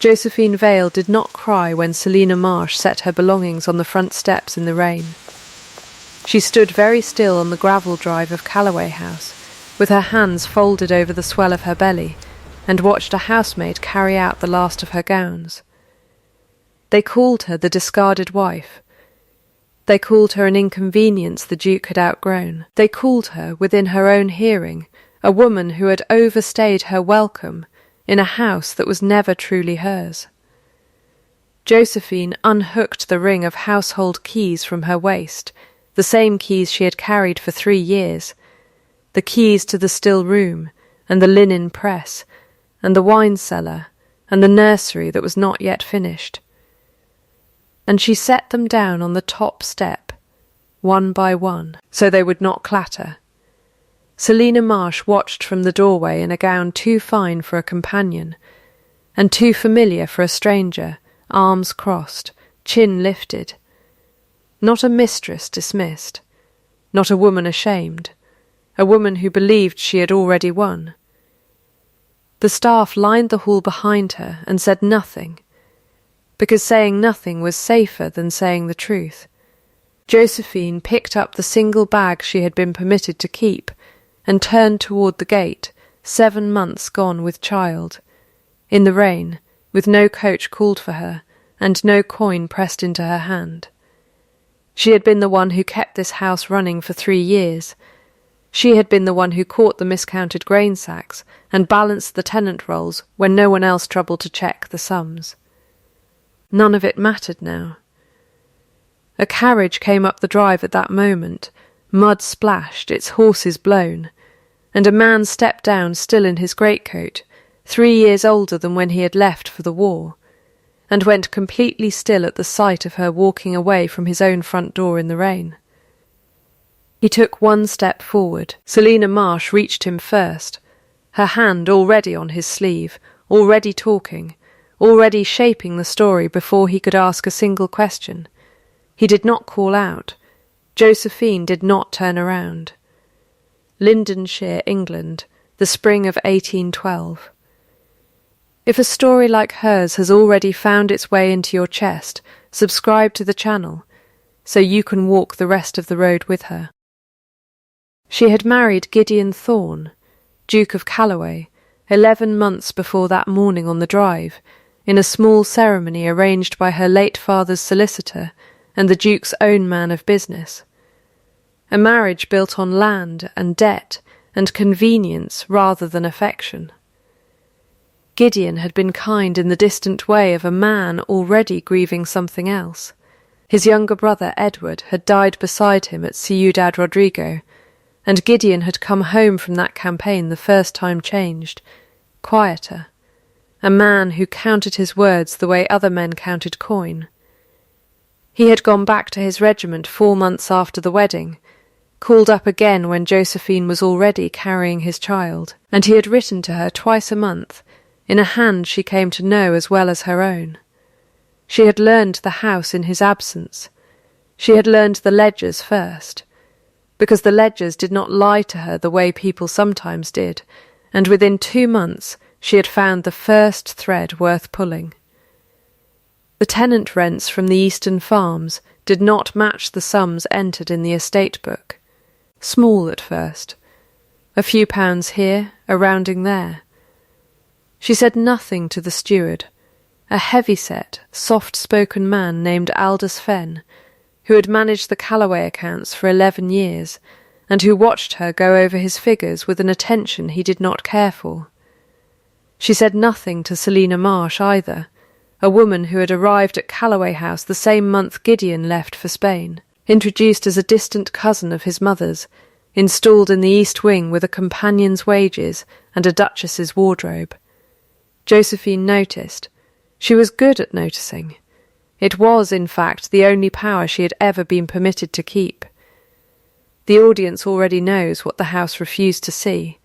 Josephine Vale did not cry when Selina Marsh set her belongings on the front steps in the rain. She stood very still on the gravel drive of Callaway House, with her hands folded over the swell of her belly, and watched a housemaid carry out the last of her gowns. They called her the discarded wife. They called her an inconvenience the Duke had outgrown. They called her, within her own hearing, a woman who had overstayed her welcome in a house that was never truly hers. Josephine unhooked the ring of household keys from her waist, the same keys she had carried for 3 years, the keys to the still room, and the linen press, and the wine cellar, and the nursery that was not yet finished. And she set them down on the top step, one by one, so they would not clatter. Selina Marsh watched from the doorway in a gown too fine for a companion, and too familiar for a stranger, arms crossed, chin lifted. Not a mistress dismissed, not a woman ashamed, a woman who believed she had already won. The staff lined the hall behind her and said nothing, because saying nothing was safer than saying the truth. Josephine picked up the single bag she had been permitted to keep and turned toward the gate, 7 months gone with child, in the rain, with no coach called for her, and no coin pressed into her hand. She had been the one who kept this house running for 3 years. She had been the one who caught the miscounted grain sacks and balanced the tenant rolls when no one else troubled to check the sums. None of it mattered now. A carriage came up the drive at that moment, mud splashed, its horses blown, and a man stepped down still in his greatcoat, 3 years older than when he had left for the war, and went completely still at the sight of her walking away from his own front door in the rain. He took 1 step forward. Selina Marsh reached him first, her hand already on his sleeve, already talking, already shaping the story before he could ask a single question. He did not call out. Josephine did not turn around. Lindenshire, England, the spring of 1812. If a story like hers has already found its way into your chest, subscribe to the channel, so you can walk the rest of the road with her. She had married Gideon Thorne, Duke of Callaway, 11 months before that morning on the drive, in a small ceremony arranged by her late father's solicitor and the Duke's own man of business. A marriage built on land and debt and convenience rather than affection. Gideon had been kind in the distant way of a man already grieving something else. His younger brother, Edward, had died beside him at Ciudad Rodrigo, and Gideon had come home from that campaign the first time changed, quieter, a man who counted his words the way other men counted coin. He had gone back to his regiment 4 months after the wedding, called up again when Josephine was already carrying his child, and he had written to her twice a month, in a hand she came to know as well as her own. She had learned the house in his absence. She had learned the ledgers first, because the ledgers did not lie to her the way people sometimes did, and within 2 months she had found the first thread worth pulling. The tenant rents from the eastern farms did not match the sums entered in the estate book. Small at first, a few pounds here, a rounding there. She said nothing to the steward, a heavy-set, soft-spoken man named Aldous Fenn, who had managed the Callaway accounts for 11 years, and who watched her go over his figures with an attention he did not care for. She said nothing to Selina Marsh either, a woman who had arrived at Callaway House the same month Gideon left for Spain, introduced as a distant cousin of his mother's, installed in the East Wing with a companion's wages and a duchess's wardrobe. Josephine noticed. She was good at noticing. It was, in fact, the only power she had ever been permitted to keep. The audience already knows what the house refused to see,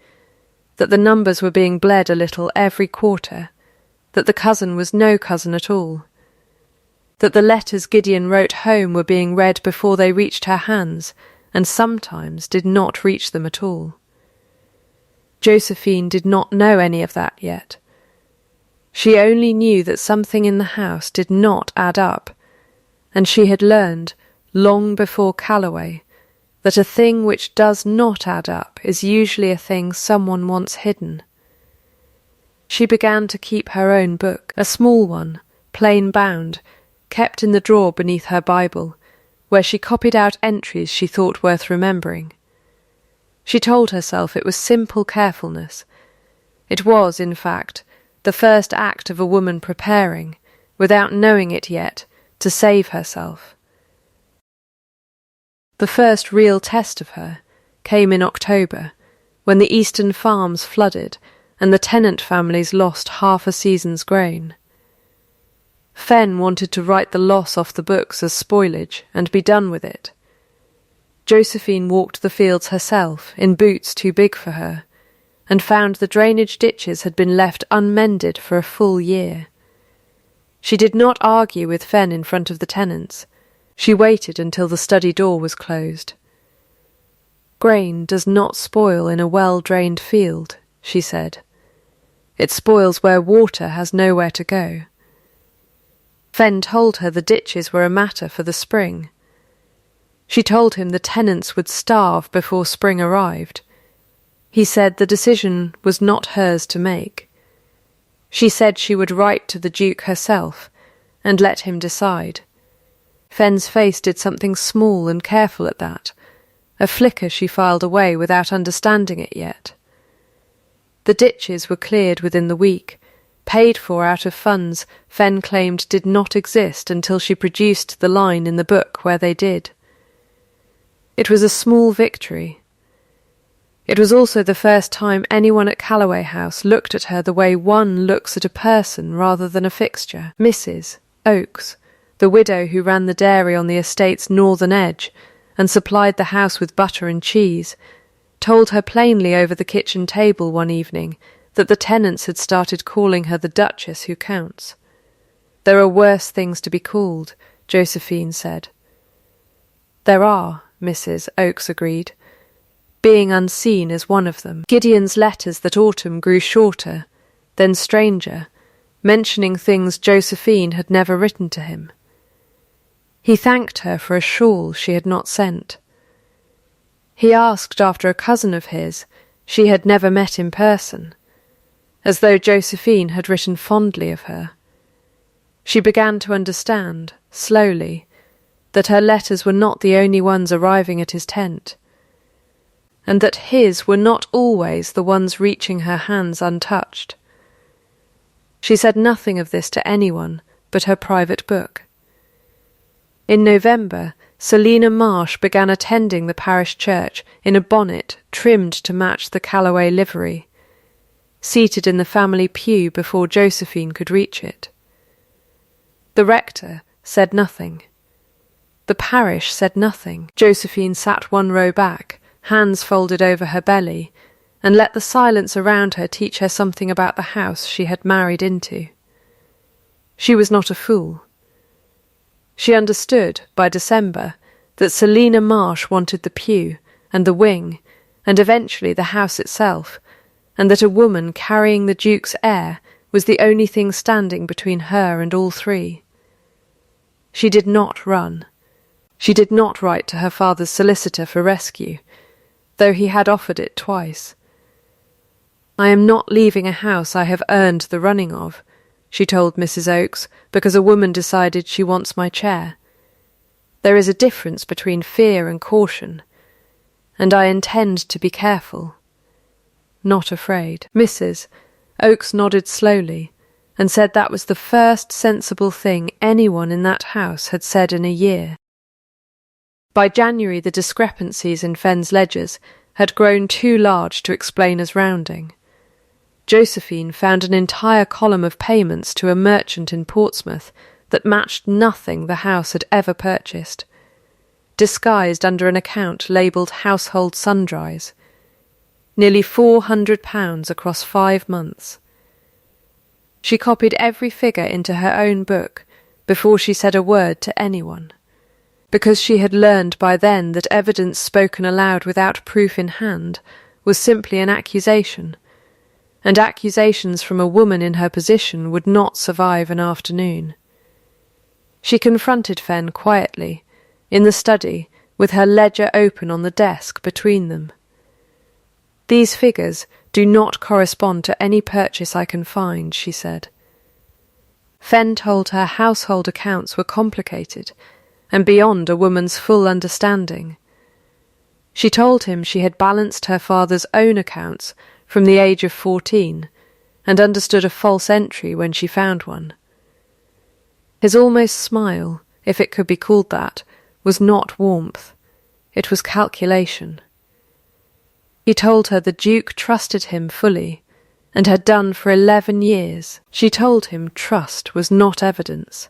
that the numbers were being bled a little every quarter, that the cousin was no cousin at all, that the letters Gideon wrote home were being read before they reached her hands, and sometimes did not reach them at all. Josephine did not know any of that yet. She only knew that something in the house did not add up, and she had learned, long before Callaway, that a thing which does not add up is usually a thing someone wants hidden. She began to keep her own book, a small one, plain bound, kept in the drawer beneath her Bible, where she copied out entries she thought worth remembering. She told herself it was simple carefulness. It was, in fact, the first act of a woman preparing, without knowing it yet, to save herself. The first real test of her came in October, when the eastern farms flooded and the tenant families lost half a season's grain. Fen wanted to write the loss off the books as spoilage and be done with it. Josephine walked the fields herself, in boots too big for her, and found the drainage ditches had been left unmended for a full year. She did not argue with Fen in front of the tenants. She waited until the study door was closed. "Grain does not spoil in a well-drained field," she said. "It spoils where water has nowhere to go." Fen told her the ditches were a matter for the spring. She told him the tenants would starve before spring arrived. He said the decision was not hers to make. She said she would write to the Duke herself and let him decide. Fen's face did something small and careful at that, a flicker she filed away without understanding it yet. The ditches were cleared within the week, paid for out of funds Fen claimed did not exist until she produced the line in the book where they did. It was a small victory. It was also the first time anyone at Callaway House looked at her the way one looks at a person rather than a fixture. Mrs. Oakes, the widow who ran the dairy on the estate's northern edge and supplied the house with butter and cheese, told her plainly over the kitchen table one evening that the tenants had started calling her the Duchess who counts. "There are worse things to be called," Josephine said. "There are," Mrs. Oakes agreed. "Being unseen is one of them." Gideon's letters that autumn grew shorter, then stranger, mentioning things Josephine had never written to him. He thanked her for a shawl she had not sent. He asked after a cousin of his she had never met in person, as though Josephine had written fondly of her. She began to understand, slowly, that her letters were not the only ones arriving at his tent, and that his were not always the ones reaching her hands untouched. She said nothing of this to anyone but her private book. In November, Selina Marsh began attending the parish church in a bonnet trimmed to match the Callaway livery, seated in the family pew before Josephine could reach it. The rector said nothing. The parish said nothing. Josephine sat one row back, hands folded over her belly, and let the silence around her teach her something about the house she had married into. She was not a fool. She understood, by December, that Selina Marsh wanted the pew, and the wing, and eventually the house itself, and that a woman carrying the Duke's heir was the only thing standing between her and all three. She did not run. She did not write to her father's solicitor for rescue, though he had offered it twice. "I am not leaving a house I have earned the running of," she told Mrs. Oakes, "because a woman decided she wants my chair. There is a difference between fear and caution, and I intend to be careful. Not afraid." Mrs. Oakes nodded slowly, and said that was the first sensible thing anyone in that house had said in a year. By January the discrepancies in Fen's ledgers had grown too large to explain as rounding. Josephine found an entire column of payments to a merchant in Portsmouth that matched nothing the house had ever purchased, disguised under an account labelled Household Sundries. Nearly £400 across 5 months. She copied every figure into her own book before she said a word to anyone, because she had learned by then that evidence spoken aloud without proof in hand was simply an accusation, and accusations from a woman in her position would not survive an afternoon. She confronted Fenn quietly, in the study, with her ledger open on the desk between them. "These figures do not correspond to any purchase I can find," she said. Fenn told her household accounts were complicated and beyond a woman's full understanding. She told him she had balanced her father's own accounts from the age of 14 and understood a false entry when she found one. His almost smile, if it could be called that, was not warmth. It was calculation. He told her the Duke trusted him fully, and had done for 11 years. She told him trust was not evidence,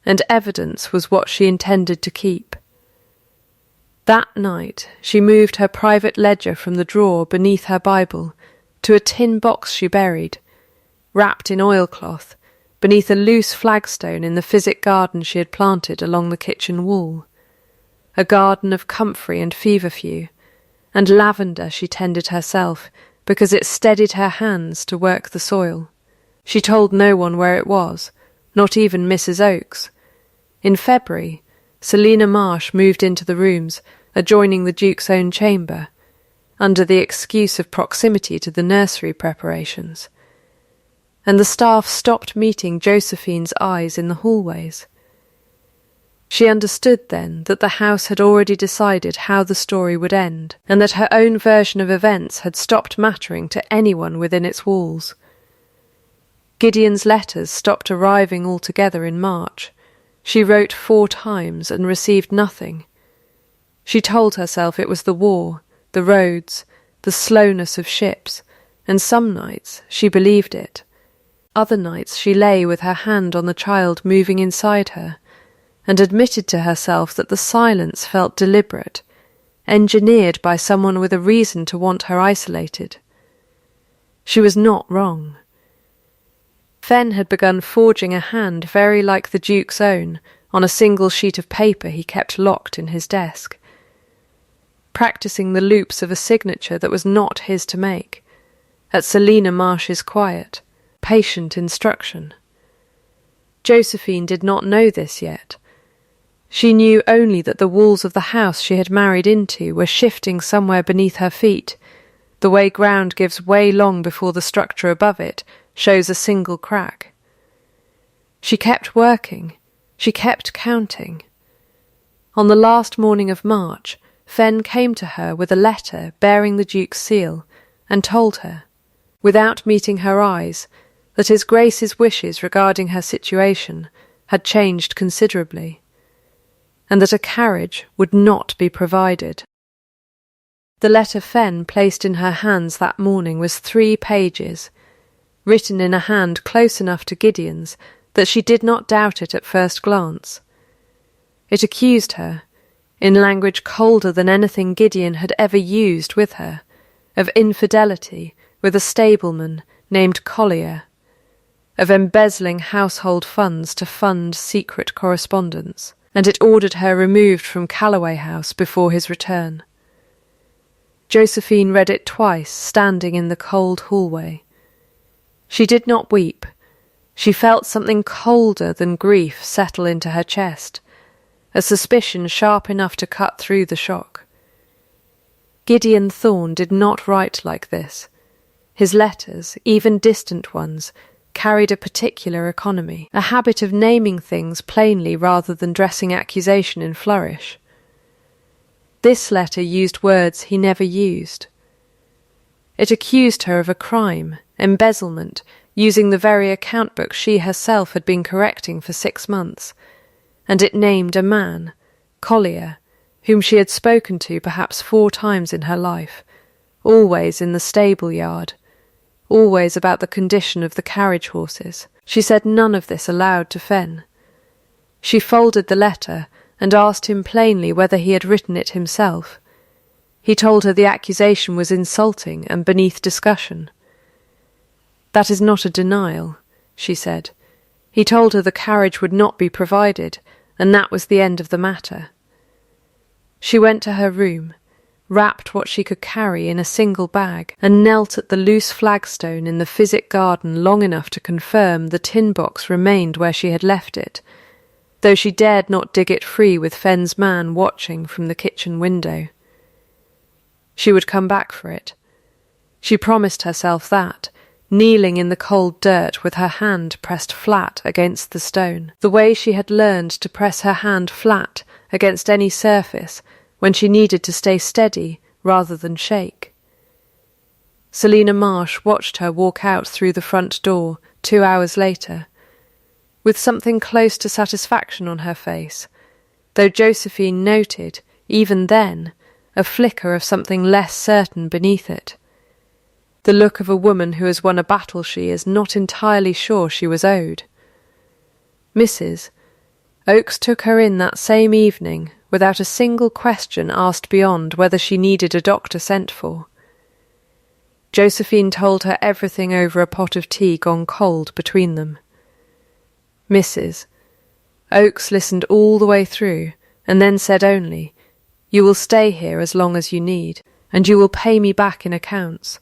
and evidence was what she intended to keep. That night she moved her private ledger from the drawer beneath her Bible to a tin box she buried, wrapped in oilcloth, beneath a loose flagstone in the physic garden she had planted along the kitchen wall, a garden of comfrey and feverfew, and lavender she tended herself because it steadied her hands to work the soil. She told no one where it was, not even Mrs. Oakes. In February, Selina Marsh moved into the rooms adjoining the Duke's own chamber, under the excuse of proximity to the nursery preparations, and the staff stopped meeting Josephine's eyes in the hallways. She understood then that the house had already decided how the story would end, and that her own version of events had stopped mattering to anyone within its walls. Gideon's letters stopped arriving altogether in March. She wrote 4 times and received nothing. She told herself it was the war, the roads, the slowness of ships, and some nights she believed it. Other nights she lay with her hand on the child moving inside her, and admitted to herself that the silence felt deliberate, engineered by someone with a reason to want her isolated. She was not wrong. Fenn had begun forging a hand very like the Duke's own on a single sheet of paper he kept locked in his desk, practising the loops of a signature that was not his to make, at Selina Marsh's quiet, patient instruction. Josephine did not know this yet. She knew only that the walls of the house she had married into were shifting somewhere beneath her feet, the way ground gives way long before the structure above it shows a single crack. She kept working. She kept counting. On the last morning of March, Fenn came to her with a letter bearing the Duke's seal, and told her, without meeting her eyes, that His Grace's wishes regarding her situation had changed considerably, and that a carriage would not be provided. The letter Fenn placed in her hands that morning was 3 pages, written in a hand close enough to Gideon's that she did not doubt it at first glance. It accused her, in language colder than anything Gideon had ever used with her, of infidelity with a stableman named Collier, of embezzling household funds to fund secret correspondence, and it ordered her removed from Callaway House before his return. Josephine read it twice, standing in the cold hallway. She did not weep. She felt something colder than grief settle into her chest, a suspicion sharp enough to cut through the shock. Gideon Thorne did not write like this. His letters, even distant ones, carried a particular economy, a habit of naming things plainly rather than dressing accusation in flourish. This letter used words he never used. It accused her of a crime, embezzlement, using the very account book she herself had been correcting for 6 months, and it named a man, Collier, whom she had spoken to perhaps 4 times in her life, always in the stable yard, always about the condition of the carriage horses. She said none of this aloud to Fenn. She folded the letter and asked him plainly whether he had written it himself. He told her the accusation was insulting and beneath discussion. "That is not a denial," she said. He told her the carriage would not be provided, and that was the end of the matter. She went to her room, wrapped what she could carry in a single bag, and knelt at the loose flagstone in the physic garden long enough to confirm the tin box remained where she had left it, though she dared not dig it free with Fenn's man watching from the kitchen window. She would come back for it. She promised herself that, kneeling in the cold dirt with her hand pressed flat against the stone, the way she had learned to press her hand flat against any surface when she needed to stay steady rather than shake. Selina Marsh watched her walk out through the front door 2 hours later, with something close to satisfaction on her face, though Josephine noted, even then, a flicker of something less certain beneath it. The look of a woman who has won a battle she is not entirely sure she was owed. Mrs. Oakes took her in that same evening without a single question asked beyond whether she needed a doctor sent for. Josephine told her everything over a pot of tea gone cold between them. Mrs. Oakes listened all the way through and then said only, "You will stay here as long as you need, and you will pay me back in accounts,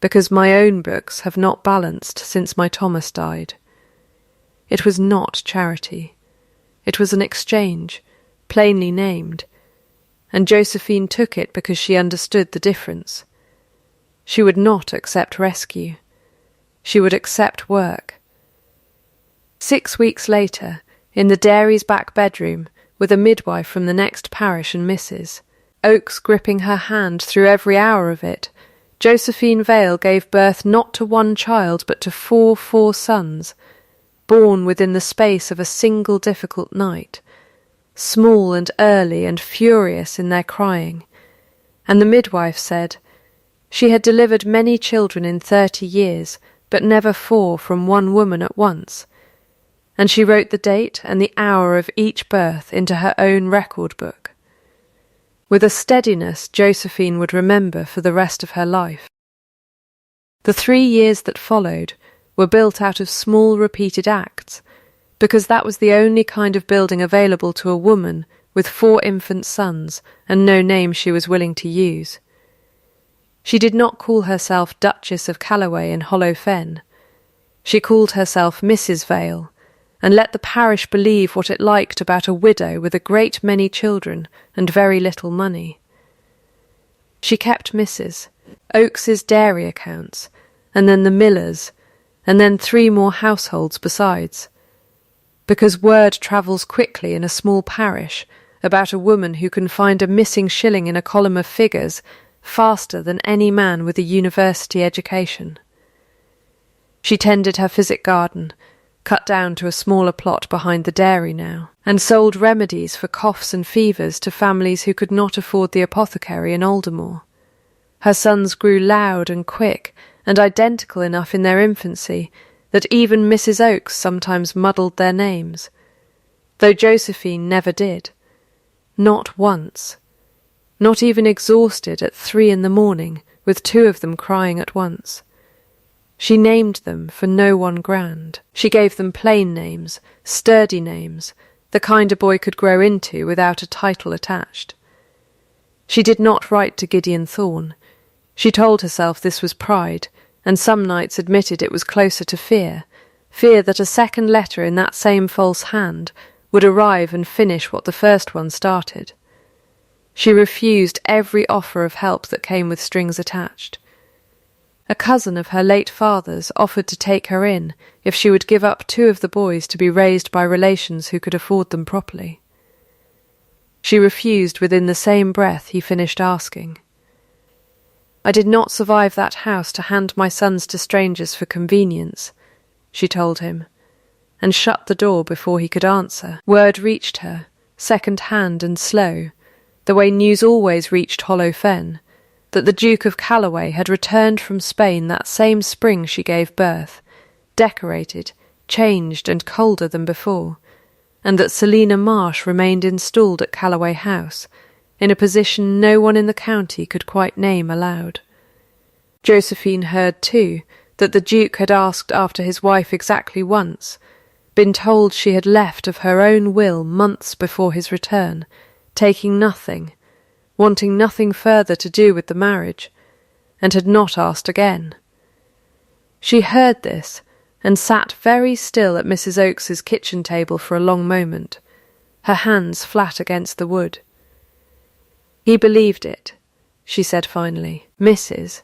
because my own books have not balanced since my Thomas died." It was not charity. It was an exchange, plainly named, and Josephine took it because she understood the difference. She would not accept rescue. She would accept work. 6 weeks later, in the dairy's back bedroom, with a midwife from the next parish and Mrs. Oakes gripping her hand through every hour of it, Josephine Vale gave birth not to one child but to four sons, born within the space of a single difficult night, small and early and furious in their crying, and the midwife said she had delivered many children in 30 years, but never 4 from one woman at once, and she wrote the date and the hour of each birth into her own record book. With a steadiness Josephine would remember for the rest of her life. The 3 years that followed were built out of small repeated acts, because that was the only kind of building available to a woman with 4 infant sons and no name she was willing to use. She did not call herself Duchess of Callaway in Hollow Fen. She called herself Mrs. Vale, and let the parish believe what it liked about a widow with a great many children and very little money. She kept Mrs. Oakes's dairy accounts, and then the miller's, and then 3 more households besides, because word travels quickly in a small parish about a woman who can find a missing shilling in a column of figures faster than any man with a university education. She tended her physic garden, cut down to a smaller plot behind the dairy now, and sold remedies for coughs and fevers to families who could not afford the apothecary in Aldermore. Her sons grew loud and quick and identical enough in their infancy that even Mrs. Oakes sometimes muddled their names, though Josephine never did. Not once. Not even exhausted at 3 in the morning, with 2 of them crying at once. She named them for no one grand. She gave them plain names, sturdy names, the kind a boy could grow into without a title attached. She did not write to Gideon Thorne. She told herself this was pride, and some nights admitted it was closer to fear that a second letter in that same false hand would arrive and finish what the first one started. She refused every offer of help that came with strings attached. A cousin of her late father's offered to take her in if she would give up 2 of the boys to be raised by relations who could afford them properly. She refused within the same breath he finished asking. "I did not survive that house to hand my sons to strangers for convenience," she told him, and shut the door before he could answer. Word reached her, second-hand and slow, the way news always reached Hollow Fen, that the Duke of Callaway had returned from Spain that same spring she gave birth, decorated, changed and colder than before, and that Selina Marsh remained installed at Callaway House, in a position no one in the county could quite name aloud. Josephine heard, too, that the Duke had asked after his wife exactly once, been told she had left of her own will months before his return, taking nothing, wanting nothing further to do with the marriage, and had not asked again. She heard this, and sat very still at Mrs. Oakes's kitchen table for a long moment, her hands flat against the wood. "He believed it," she said finally. Mrs.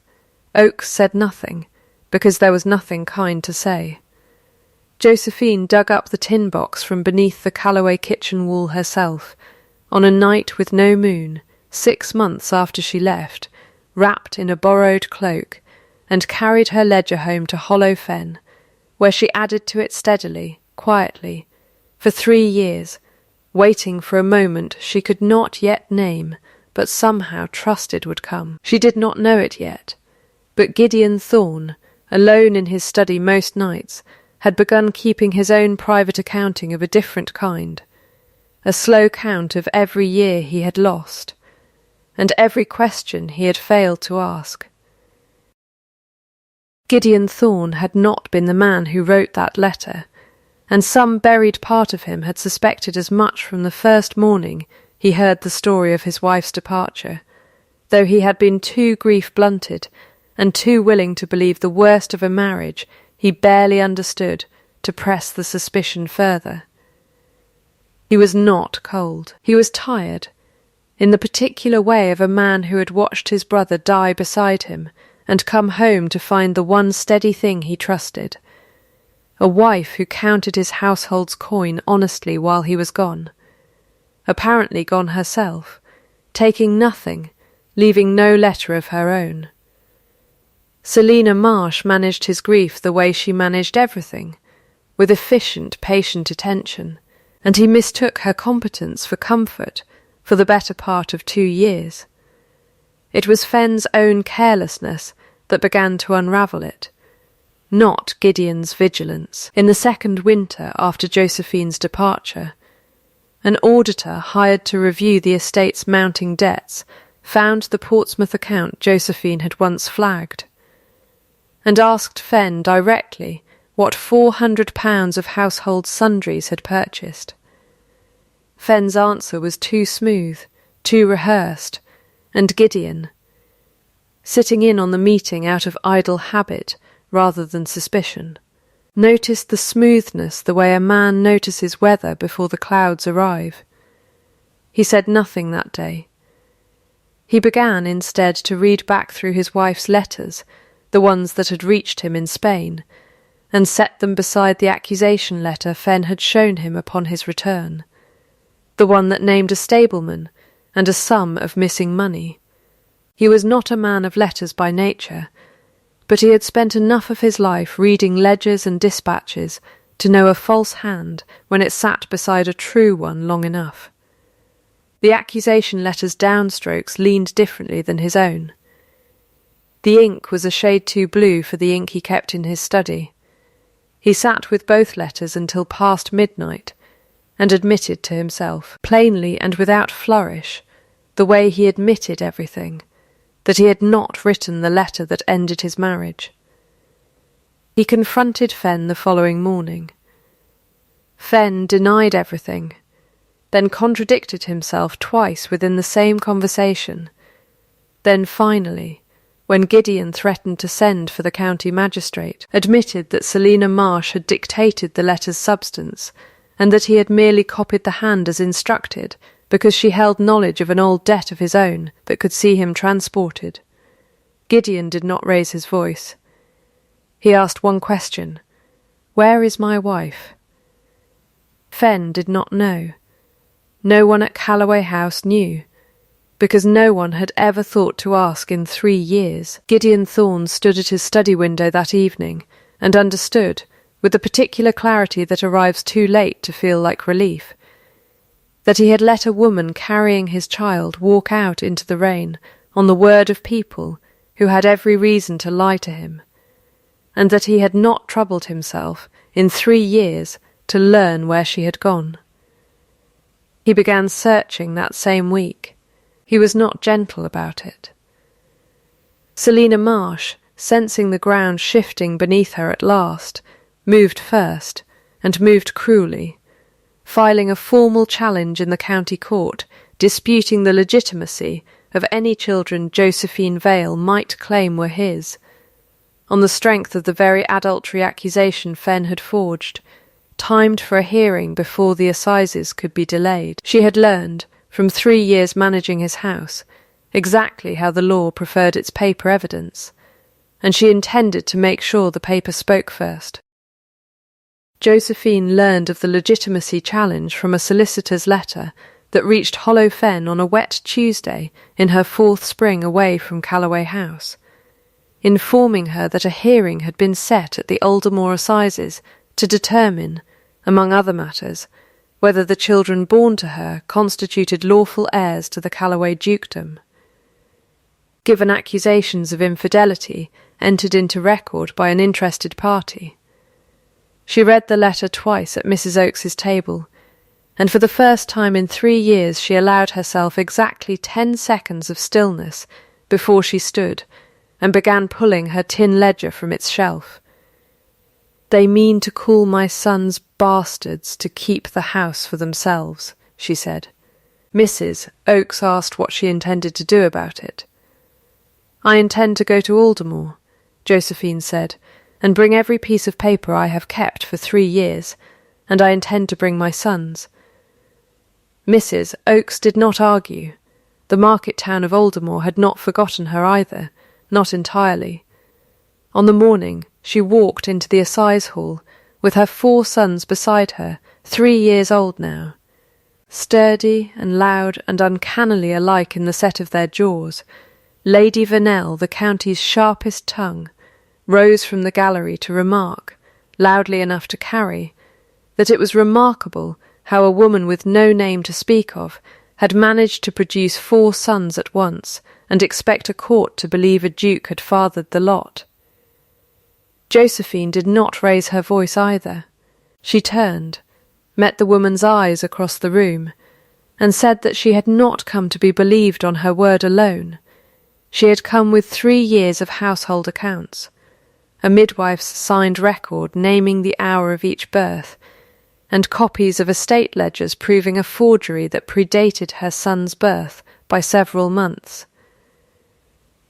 Oakes said nothing, because there was nothing kind to say. Josephine dug up the tin box from beneath the Callaway kitchen wall herself, on a night with no moon, 6 months after she left, wrapped in a borrowed cloak, and carried her ledger home to Hollow Fen, where she added to it steadily, quietly, for 3 years, waiting for a moment she could not yet name, but somehow trusted would come. She did not know it yet, but Gideon Thorne, alone in his study most nights, had begun keeping his own private accounting of a different kind, a slow count of every year he had lost, and every question he had failed to ask. Gideon Thorne had not been the man who wrote that letter, and some buried part of him had suspected as much from the first morning he heard the story of his wife's departure, though he had been too grief-blunted and too willing to believe the worst of a marriage he barely understood to press the suspicion further. He was not cold. He was tired, in the particular way of a man who had watched his brother die beside him and come home to find the one steady thing he trusted, a wife who counted his household's coin honestly while he was gone, apparently gone herself, taking nothing, leaving no letter of her own. Selina Marsh managed his grief the way she managed everything, with efficient, patient attention, and he mistook her competence for comfort for the better part of 2 years. It was Fenn's own carelessness that began to unravel it, not Gideon's vigilance. In the second winter after Josephine's departure, an auditor hired to review the estate's mounting debts found the Portsmouth account Josephine had once flagged, and asked Fenn directly what £400 of household sundries had purchased. Fenn's answer was too smooth, too rehearsed, and Gideon, sitting in on the meeting out of idle habit rather than suspicion, noticed the smoothness the way a man notices weather before the clouds arrive. He said nothing that day. He began instead to read back through his wife's letters, the ones that had reached him in Spain, and set them beside the accusation letter Fenn had shown him upon his return, the one that named a stableman and a sum of missing money. He was not a man of letters by nature, but he had spent enough of his life reading ledgers and dispatches to know a false hand when it sat beside a true one long enough. The accusation letter's downstrokes leaned differently than his own. The ink was a shade too blue for the ink he kept in his study. He sat with both letters until past midnight, and admitted to himself, plainly and without flourish, the way he admitted everything, that he had not written the letter that ended his marriage. He confronted Fenn the following morning. Fenn denied everything, then contradicted himself twice within the same conversation, then finally, when Gideon threatened to send for the county magistrate, admitted that Selina Marsh had dictated the letter's substance, and that he had merely copied the hand as instructed, because she held knowledge of an old debt of his own that could see him transported. Gideon did not raise his voice. He asked one question: "Where is my wife?" Fenn did not know. No one at Callaway House knew, because no one had ever thought to ask in 3 years. Gideon Thorne stood at his study window that evening and understood, with the particular clarity that arrives too late to feel like relief, that he had let a woman carrying his child walk out into the rain on the word of people who had every reason to lie to him, and that he had not troubled himself in 3 years to learn where she had gone. He began searching that same week. He was not gentle about it. Selina Marsh, sensing the ground shifting beneath her at last, moved first, and moved cruelly, filing a formal challenge in the county court, disputing the legitimacy of any children Josephine Vale might claim were his, on the strength of the very adultery accusation Fenn had forged, timed for a hearing before the assizes could be delayed. She had learned, from 3 years managing his house, exactly how the law preferred its paper evidence, and she intended to make sure the paper spoke first. Josephine learned of the legitimacy challenge from a solicitor's letter that reached Hollow Fen on a wet Tuesday in her 4th spring away from Callaway House, informing her that a hearing had been set at the Aldermore Assizes to determine, among other matters, whether the children born to her constituted lawful heirs to the Callaway dukedom. Given accusations of infidelity entered into record by an interested party. She read the letter twice at Mrs. Oakes's table, and for the first time in 3 years she allowed herself exactly 10 seconds of stillness before she stood and began pulling her tin ledger from its shelf. "They mean to call my sons bastards to keep the house for themselves," she said. Mrs. Oakes asked what she intended to do about it. "I intend to go to Aldermore," Josephine said, "and bring every piece of paper I have kept for 3 years, and I intend to bring my sons." Mrs. Oakes did not argue. The market town of Aldermore had not forgotten her either, not entirely. On the morning, she walked into the assize hall, with her 4 sons beside her, 3 years old now. Sturdy and loud and uncannily alike in the set of their jaws, Lady Vernel, the county's sharpest tongue, rose from the gallery to remark, loudly enough to carry, that it was remarkable how a woman with no name to speak of had managed to produce 4 sons at once and expect a court to believe a duke had fathered the lot. Josephine did not raise her voice either. She turned, met the woman's eyes across the room, and said that she had not come to be believed on her word alone. She had come with 3 years of household accounts, a midwife's signed record naming the hour of each birth, and copies of estate ledgers proving a forgery that predated her son's birth by several months.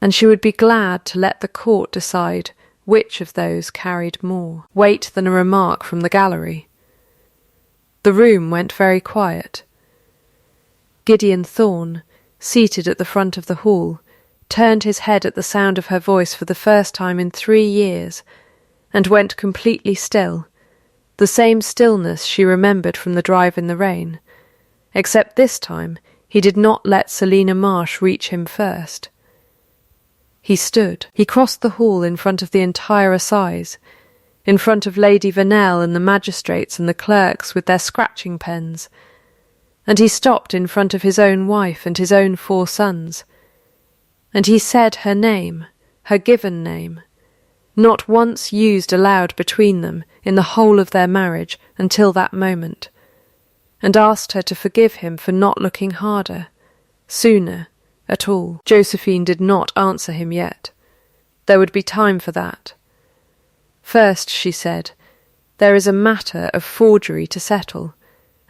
And she would be glad to let the court decide which of those carried more weight than a remark from the gallery. The room went very quiet. Gideon Thorne, seated at the front of the hall, turned his head at the sound of her voice for the first time in 3 years, and went completely still, the same stillness she remembered from the drive in the rain, except this time he did not let Selina Marsh reach him first. He stood. He crossed the hall in front of the entire assize, in front of Lady Vernel and the magistrates and the clerks with their scratching pens, and he stopped in front of his own wife and his own 4 sons, and he said her name, her given name, not once used aloud between them in the whole of their marriage until that moment, and asked her to forgive him for not looking harder, sooner, at all. Josephine did not answer him yet. There would be time for that. First, she said, there is a matter of forgery to settle,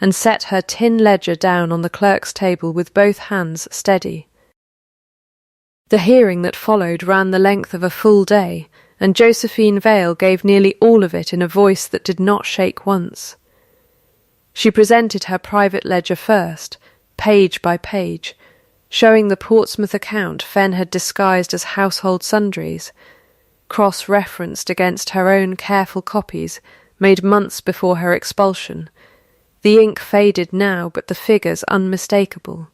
and set her tin ledger down on the clerk's table with both hands steady. The hearing that followed ran the length of a full day, and Josephine Vale gave nearly all of it in a voice that did not shake once. She presented her private ledger first, page by page, showing the Portsmouth account Fenn had disguised as household sundries, cross-referenced against her own careful copies made months before her expulsion, the ink faded now but the figures unmistakable.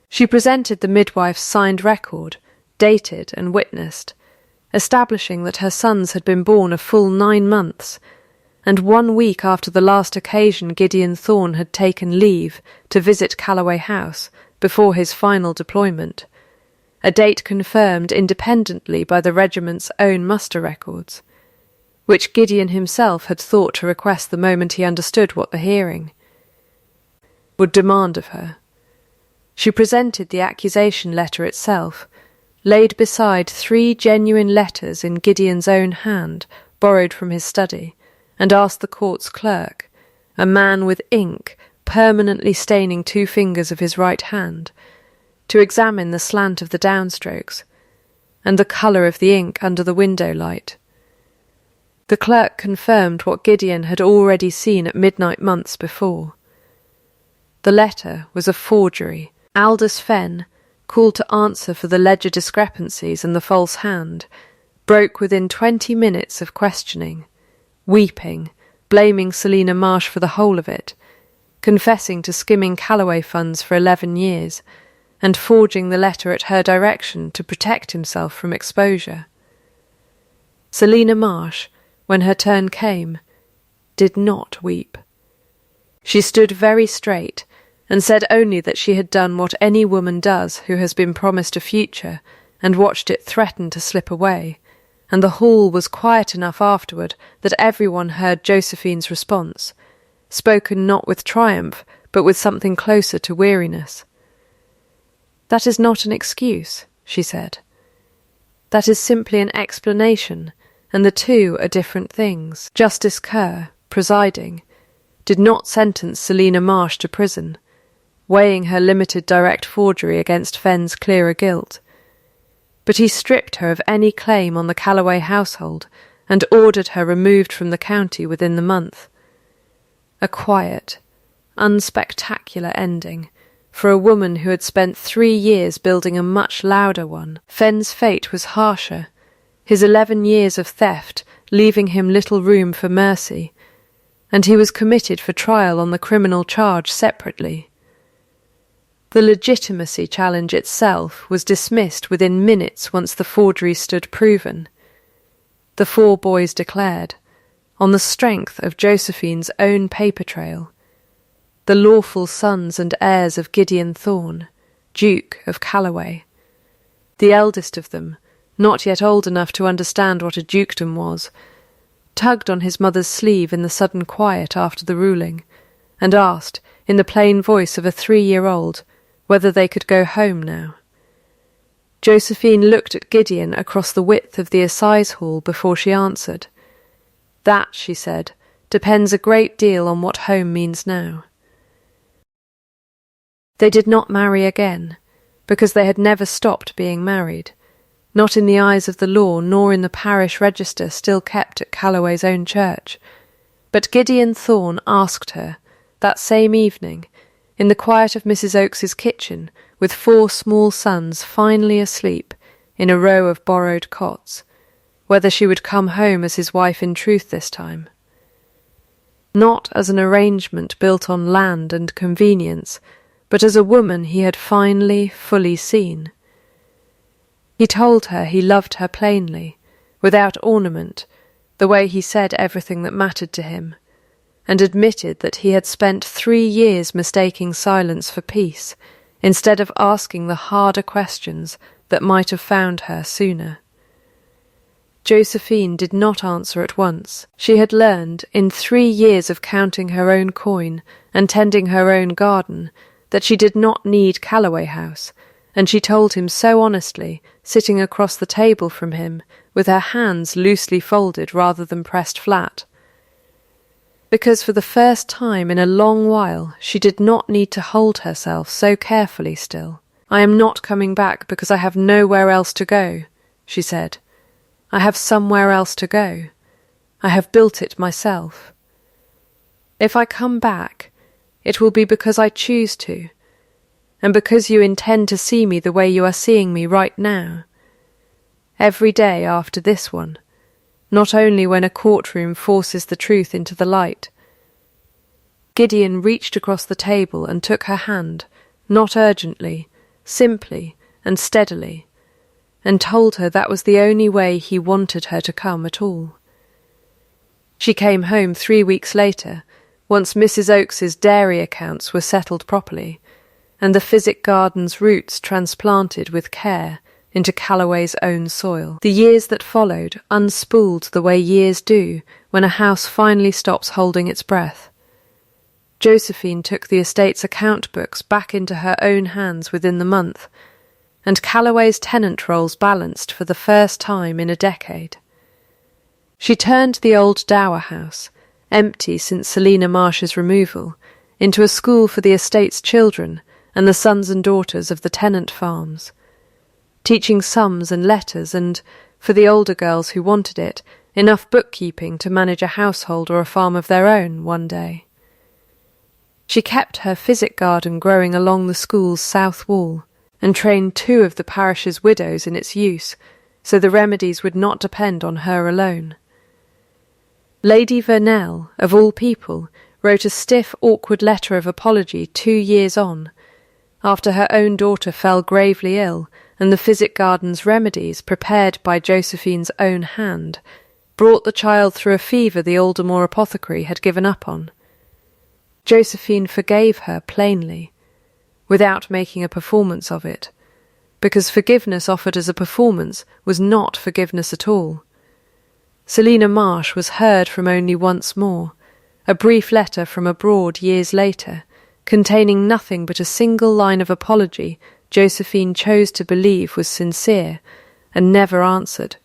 She presented the midwife's signed record, dated and witnessed, establishing that her sons had been born a full 9 months, and 1 week after the last occasion Gideon Thorne had taken leave to visit Callaway House before his final deployment, a date confirmed independently by the regiment's own muster records, which Gideon himself had thought to request the moment he understood what the hearing would demand of her. She presented the accusation letter itself, laid beside 3 genuine letters in Gideon's own hand, borrowed from his study, and asked the court's clerk, a man with ink permanently staining 2 fingers of his right hand, to examine the slant of the downstrokes and the colour of the ink under the window light. The clerk confirmed what Gideon had already seen at midnight months before. The letter was a forgery. Aldous Fenn, called to answer for the ledger discrepancies and the false hand, broke within 20 minutes of questioning, weeping, blaming Selina Marsh for the whole of it, confessing to skimming Callaway funds for 11 years, and forging the letter at her direction to protect himself from exposure. Selina Marsh, when her turn came, did not weep. She stood very straight, and said only that she had done what any woman does who has been promised a future and watched it threaten to slip away, and the hall was quiet enough afterward that everyone heard Josephine's response, spoken not with triumph but with something closer to weariness. "That is not an excuse," she said. "That is simply an explanation, and the two are different things." Justice Kerr, presiding, did not sentence Selina Marsh to prison, weighing her limited direct forgery against Fenn's clearer guilt, but he stripped her of any claim on the Callaway household and ordered her removed from the county within the month. A quiet, unspectacular ending for a woman who had spent 3 years building a much louder one. Fenn's fate was harsher, his 11 years of theft leaving him little room for mercy, and he was committed for trial on the criminal charge separately. The legitimacy challenge itself was dismissed within minutes once the forgery stood proven. The 4 boys declared, on the strength of Josephine's own paper trail, the lawful sons and heirs of Gideon Thorne, Duke of Callaway. The eldest of them, not yet old enough to understand what a dukedom was, tugged on his mother's sleeve in the sudden quiet after the ruling, and asked, in the plain voice of a 3-year-old, whether they could go home now. Josephine looked at Gideon across the width of the assize hall before she answered. "That," she said, "depends a great deal on what home means now." They did not marry again, because they had never stopped being married, not in the eyes of the law nor in the parish register still kept at Callaway's own church. But Gideon Thorne asked her, that same evening, in the quiet of Mrs. Oakes's kitchen, with 4 small sons finally asleep in a row of borrowed cots, whether she would come home as his wife in truth this time. Not as an arrangement built on land and convenience, but as a woman he had finally, fully seen. He told her he loved her plainly, without ornament, the way he said everything that mattered to him, and admitted that he had spent 3 years mistaking silence for peace, instead of asking the harder questions that might have found her sooner. Josephine did not answer at once. She had learned, in 3 years of counting her own coin and tending her own garden, that she did not need Callaway House, and she told him so honestly, sitting across the table from him, with her hands loosely folded rather than pressed flat. Because for the first time in a long while she did not need to hold herself so carefully still. "I am not coming back because I have nowhere else to go," she said. "I have somewhere else to go. I have built it myself. If I come back, it will be because I choose to, and because you intend to see me the way you are seeing me right now. Every day after this one, not only when a courtroom forces the truth into the light." Gideon reached across the table and took her hand, not urgently, simply and steadily, and told her that was the only way he wanted her to come at all. She came home 3 weeks later, once Mrs. Oakes's dairy accounts were settled properly, and the Physic Garden's roots transplanted with care into Callaway's own soil. The years that followed unspooled the way years do when a house finally stops holding its breath. Josephine took the estate's account books back into her own hands within the month, and Callaway's tenant rolls balanced for the first time in a decade. She turned the old dower house, empty since Selina Marsh's removal, into a school for the estate's children and the sons and daughters of the tenant farms, teaching sums and letters and, for the older girls who wanted it, enough bookkeeping to manage a household or a farm of their own one day. She kept her physic garden growing along the school's south wall, and trained 2 of the parish's widows in its use, so the remedies would not depend on her alone. Lady Vernell, of all people, wrote a stiff, awkward letter of apology 2 years on, after her own daughter fell gravely ill, and the physic garden's remedies, prepared by Josephine's own hand, brought the child through a fever the Aldermore apothecary had given up on. Josephine forgave her plainly, without making a performance of it, because forgiveness offered as a performance was not forgiveness at all. Selina Marsh was heard from only once more, a brief letter from abroad years later, containing nothing but a single line of apology Josephine chose to believe was sincere, and never answered,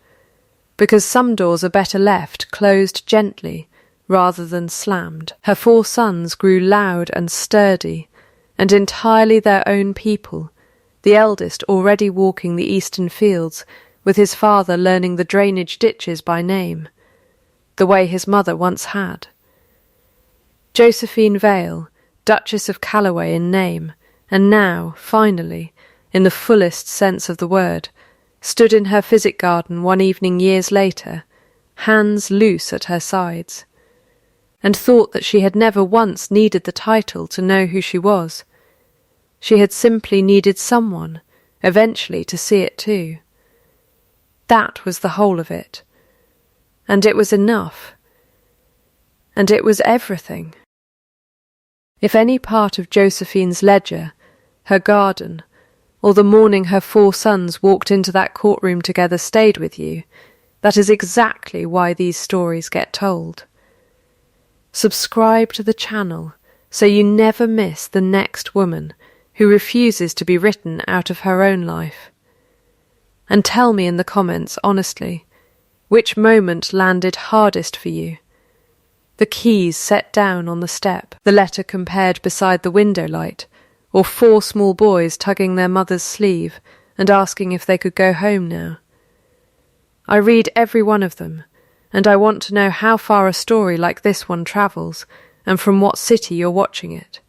because some doors are better left closed gently rather than slammed. Her 4 sons grew loud and sturdy, and entirely their own people, the eldest already walking the eastern fields, with his father learning the drainage ditches by name, the way his mother once had. Josephine Vale, Duchess of Callaway in name, and now, finally, in the fullest sense of the word, stood in her physic garden one evening years later, hands loose at her sides, and thought that she had never once needed the title to know who she was. She had simply needed someone, eventually, to see it too. That was the whole of it. And it was enough. And it was everything. If any part of Josephine's ledger, her garden, or the morning her 4 sons walked into that courtroom together stayed with you, that is exactly why these stories get told. Subscribe to the channel so you never miss the next woman who refuses to be written out of her own life. And tell me in the comments honestly, which moment landed hardest for you? The keys set down on the step, the letter compared beside the window light, or 4 small boys tugging their mother's sleeve and asking if they could go home now. I read every one of them, and I want to know how far a story like this one travels, and from what city you're watching it.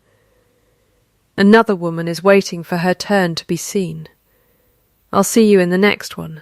Another woman is waiting for her turn to be seen. I'll see you in the next one.